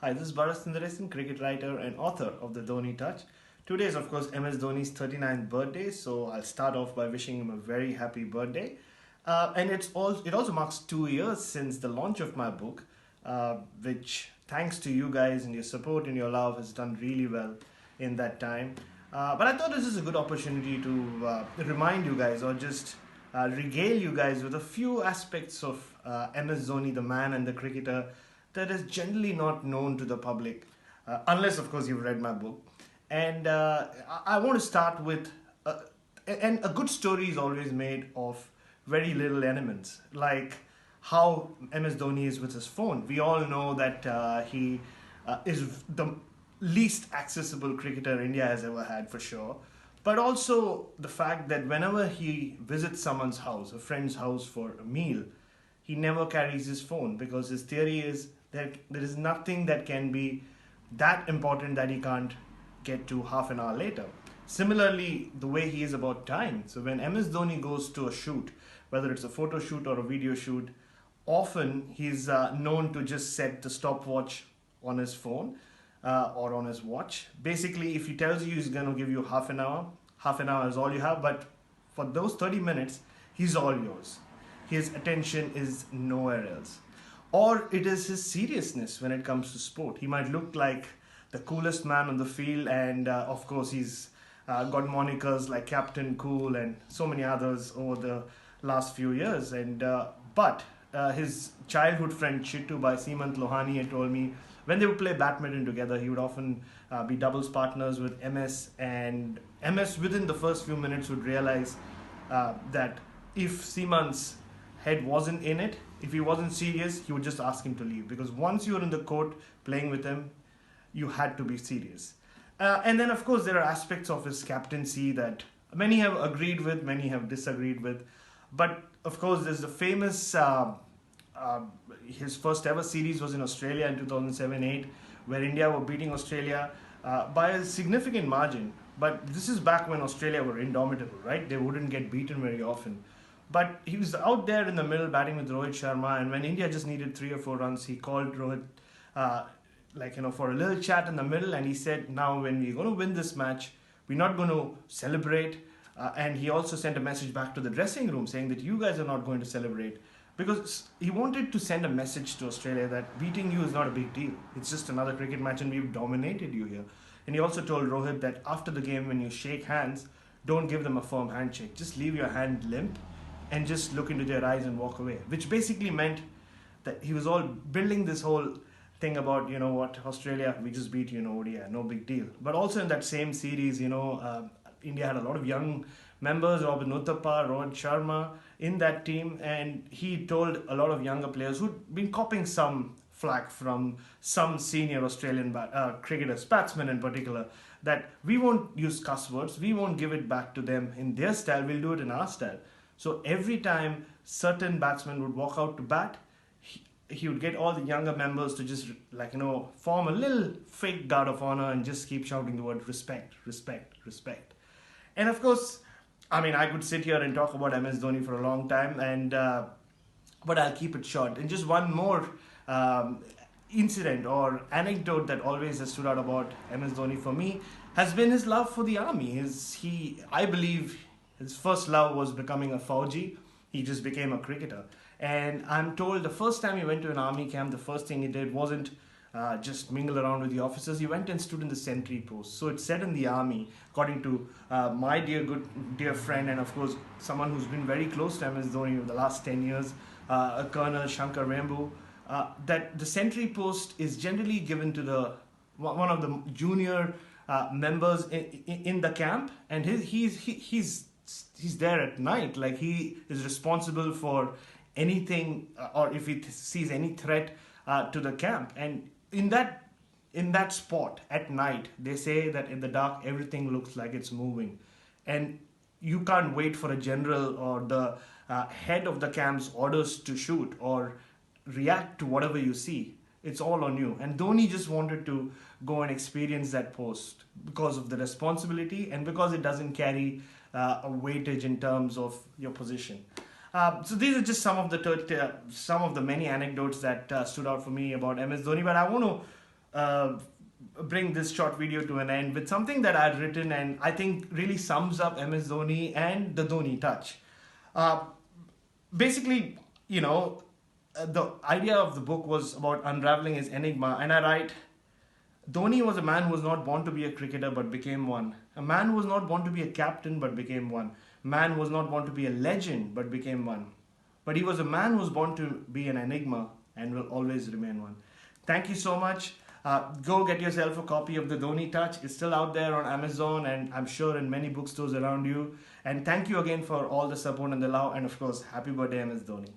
Hi, this is Bharat Sundaresan, cricket writer and author of the Dhoni Touch. Today is, of course, MS Dhoni's 39th birthday, so I'll start off by wishing him a very happy birthday. It also marks 2 years since the launch of my book, which, thanks to you guys and your support and your love, has done really well in that time. But I thought this is a good opportunity to remind you guys or just regale you guys with a few aspects of MS Dhoni, the man and the cricketer, that is generally not known to the public, unless, of course, you've read my book. And I want to start with, and a good story is always made of very little elements, like how MS Dhoni is with his phone. We all know that he is the least accessible cricketer India has ever had, for sure. But also the fact that whenever he visits someone's house, a friend's house for a meal, he never carries his phone because his theory is that there is nothing that can be that important that he can't get to half an hour later. Similarly, the way he is about time. So when MS Dhoni goes to a shoot, whether it's a photo shoot or a video shoot, often he's known to just set the stopwatch on his phone or on his watch. Basically, if he tells you he's going to give you half an hour is all you have, but for those 30 minutes, he's all yours. His attention is nowhere else. Or it is his seriousness when it comes to sport. He might look like the coolest man on the field, and of course, he's got monikers like Captain Cool and so many others over the last few years. But his childhood friend Chittu by Seemant Lohani had told me when they would play badminton together, he would often be doubles partners with MS, and MS within the first few minutes would realize that if Seemant's head wasn't in it, if he wasn't serious, he would just ask him to leave, because once you were in the court playing with him, you had to be serious. And then, of course, there are aspects of his captaincy that many have agreed with, many have disagreed with. But of course, there's the famous his first ever series was in Australia in 2007-8, where India were beating Australia by a significant margin. But this is back when Australia were indomitable, right? They wouldn't get beaten very often. But he was out there in the middle batting with Rohit Sharma, and when India just needed 3 or 4 runs, he called Rohit, for a little chat in the middle, and he said, "Now, when we're going to win this match, we're not going to celebrate." And he also sent a message back to the dressing room saying that you guys are not going to celebrate, because he wanted to send a message to Australia that beating you is not a big deal. It's just another cricket match, and we've dominated you here. And he also told Rohit that after the game, when you shake hands, don't give them a firm handshake. Just leave your hand limp and just look into their eyes and walk away, which basically meant that he was all building this whole thing about, Australia, we just beat you in ODI, no big deal. But also in that same series, India had a lot of young members, Robin Uthappa, Rohit Sharma in that team, and he told a lot of younger players who'd been copping some flack from some senior Australian cricketers, batsmen in particular, that we won't use cuss words, we won't give it back to them in their style, we'll do it in our style. So every time certain batsmen would walk out to bat, he would get all the younger members to just form a little fake guard of honor and just keep shouting the word respect, respect, respect. And of course, I could sit here and talk about MS Dhoni for a long time, but I'll keep it short. And just one more incident or anecdote that always has stood out about MS Dhoni for me has been his love for the army. I believe his first love was becoming a Fauji. He just became a cricketer. And I'm told the first time he went to an army camp, the first thing he did wasn't just mingle around with the officers. He went and stood in the sentry post. So it's said in the army, according to my dear friend, and of course someone who's been very close to MS Dhoni over the last 10 years, Colonel Shankar Rembu, that the sentry post is generally given to one of the junior members in the camp, and he's there at night. Like, he is responsible for anything, or if he sees any threat to the camp. And in that spot at night, they say that in the dark everything looks like it's moving, and you can't wait for a general or the head of the camp's orders to shoot or react to whatever you see. It's all on you. And Dhoni just wanted to go and experience that post because of the responsibility and because it doesn't carry a weightage in terms of your position. So these are just some of the many anecdotes that stood out for me about MS Dhoni. But I want to uh, bring this short video to an end with something that I'd written and I think really sums up MS Dhoni and the Dhoni Touch. Uh, Basically, the idea of the book was about unraveling his enigma, and I write, Dhoni was a man who was not born to be a cricketer but became one. A man who was not born to be a captain but became one. A man who was not born to be a legend but became one. But he was a man who was born to be an enigma and will always remain one. Thank you so much. Go get yourself a copy of the Dhoni Touch. It's still out there on Amazon and I'm sure in many bookstores around you. And thank you again for all the support and the love. And of course, happy birthday, MS Dhoni.